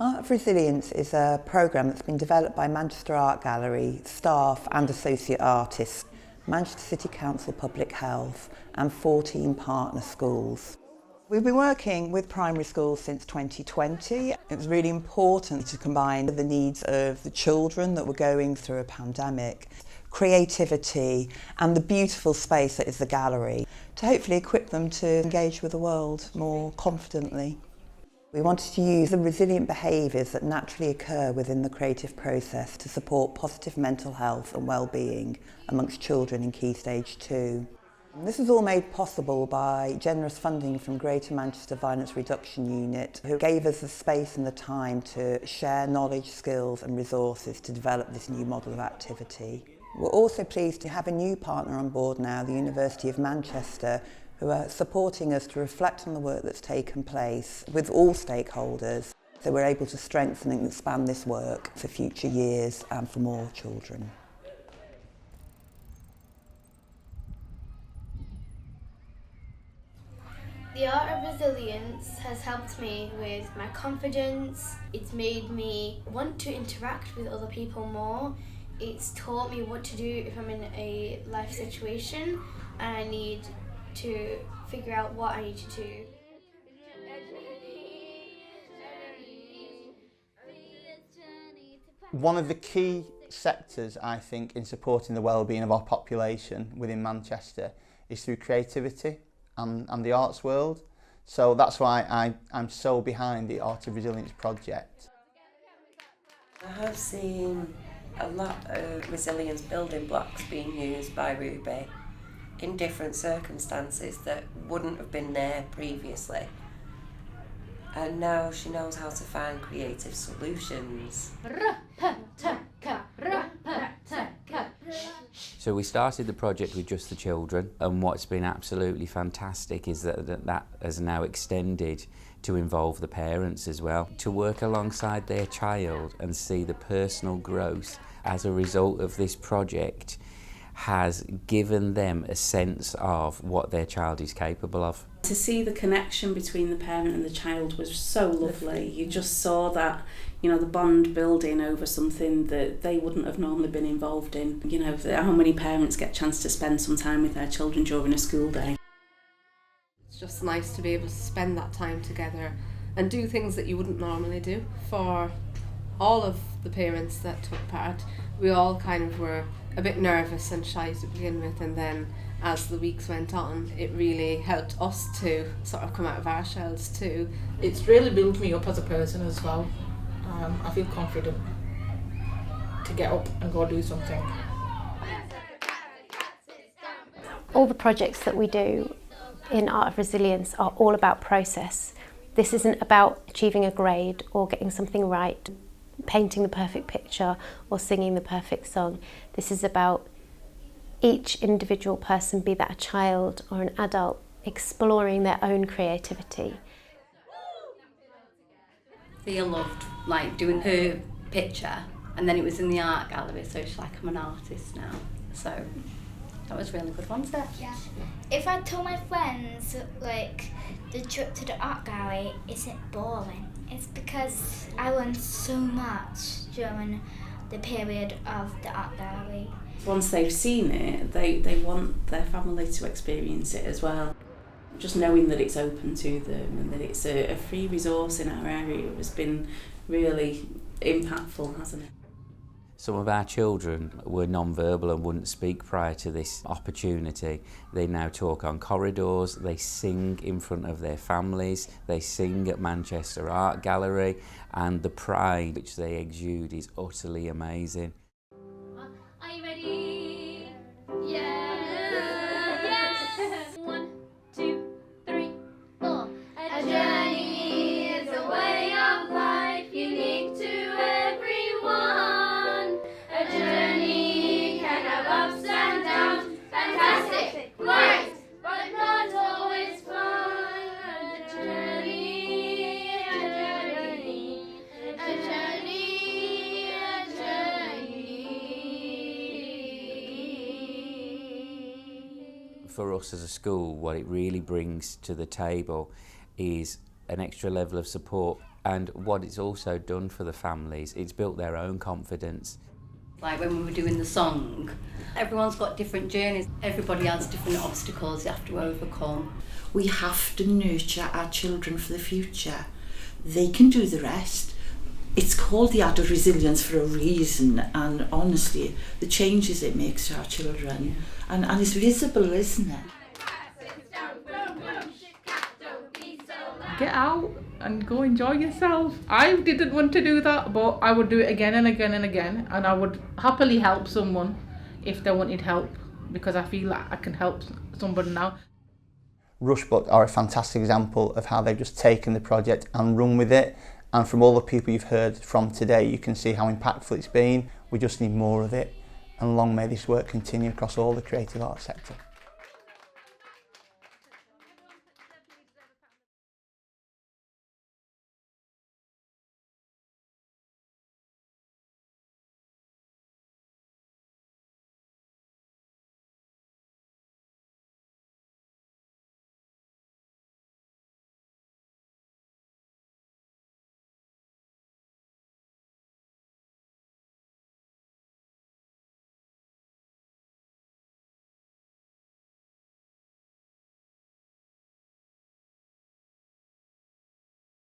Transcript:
Art of Resilience is a programme that's been developed by Manchester Art Gallery, staff and associate artists, Manchester City Council Public Health and 14 partner schools. We've been working with primary schools since 2020. It was really important to combine the needs of the children that were going through a pandemic, creativity and the beautiful space that is the gallery to hopefully equip them to engage with the world more confidently. We wanted to use the resilient behaviours that naturally occur within the creative process to support positive mental health and well-being amongst children in Key Stage 2. And this was all made possible by generous funding from Greater Manchester Violence Reduction Unit, who gave us the space and the time to share knowledge, skills and resources to develop this new model of activity. We're also pleased to have a new partner on board now, the University of Manchester, who are supporting us to reflect on the work that's taken place with all stakeholders, so we're able to strengthen and expand this work for future years and for more children. The art of resilience has helped me with my confidence. It's made me want to interact with other people more. It's taught me what to do if I'm in a life situation and I need to figure out what I need to do. One of the key sectors, I think, in supporting the well-being of our population within Manchester is through creativity and the arts world. So that's why I'm so behind the Art of Resilience project. I have seen a lot of resilience building blocks being used by Ruby in different circumstances that wouldn't have been there previously. And now she knows how to find creative solutions. So we started the project with just the children, and what's been absolutely fantastic is that has now extended to involve the parents as well, to work alongside their child and see the personal growth as a result of this project has given them a sense of what their child is capable of. To see the connection between the parent and the child was so lovely. You just saw that, the bond building over something that they wouldn't have normally been involved in. How many parents get a chance to spend some time with their children during a school day. It's just nice to be able to spend that time together and do things that you wouldn't normally do. For all of the parents that took part, we all kind of were a bit nervous and shy to begin with, and then as the weeks went on, it really helped us to sort of come out of our shells too. It's really built me up as a person as well. I feel confident to get up and go do something. All the projects that we do in Art of Resilience are all about process. This isn't about achieving a grade or getting something right, painting the perfect picture or singing the perfect song. This is about each individual person, be that a child or an adult, exploring their own creativity. Thea loved doing her picture, and then it was in the art gallery, so she's like, I'm an artist now. So that was really good, wasn't it? Yeah. If I told my friends the trip to the art gallery isn't boring, it's because I learned so much during the period of the art gallery. Once they've seen it, they want their family to experience it as well. Just knowing that it's open to them and that it's a free resource in our area has been really impactful, hasn't it? Some of our children were non-verbal and wouldn't speak prior to this opportunity. They now talk on corridors, they sing in front of their families, they sing at Manchester Art Gallery, and the pride which they exude is utterly amazing. Are you ready? Yeah! Yes! 1, 2, 3, 4. A journey is a way of life unique to everyone. A journey can have ups and downs, fantastic, great, but not always fun. A journey, a journey, a journey, a journey. For us as a school, what it really brings to the table is an extra level of support And what it's also done for the families, it's built their own confidence. Like when we were doing the song, everyone's got different journeys. Everybody has different obstacles they have to overcome. We have to nurture our children for the future. They can do the rest. It's called the adult resilience for a reason, and honestly, the changes it makes to our children, and it's visible, isn't it? Get out and go enjoy yourself. I didn't want to do that, but I would do it again and again and again, and I would happily help someone if they wanted help, because I feel like I can help somebody now. Rushbrook are a fantastic example of how they've just taken the project and run with it, and from all the people you've heard from today, you can see how impactful it's been. We just need more of it, and long may this work continue across all the creative arts sector.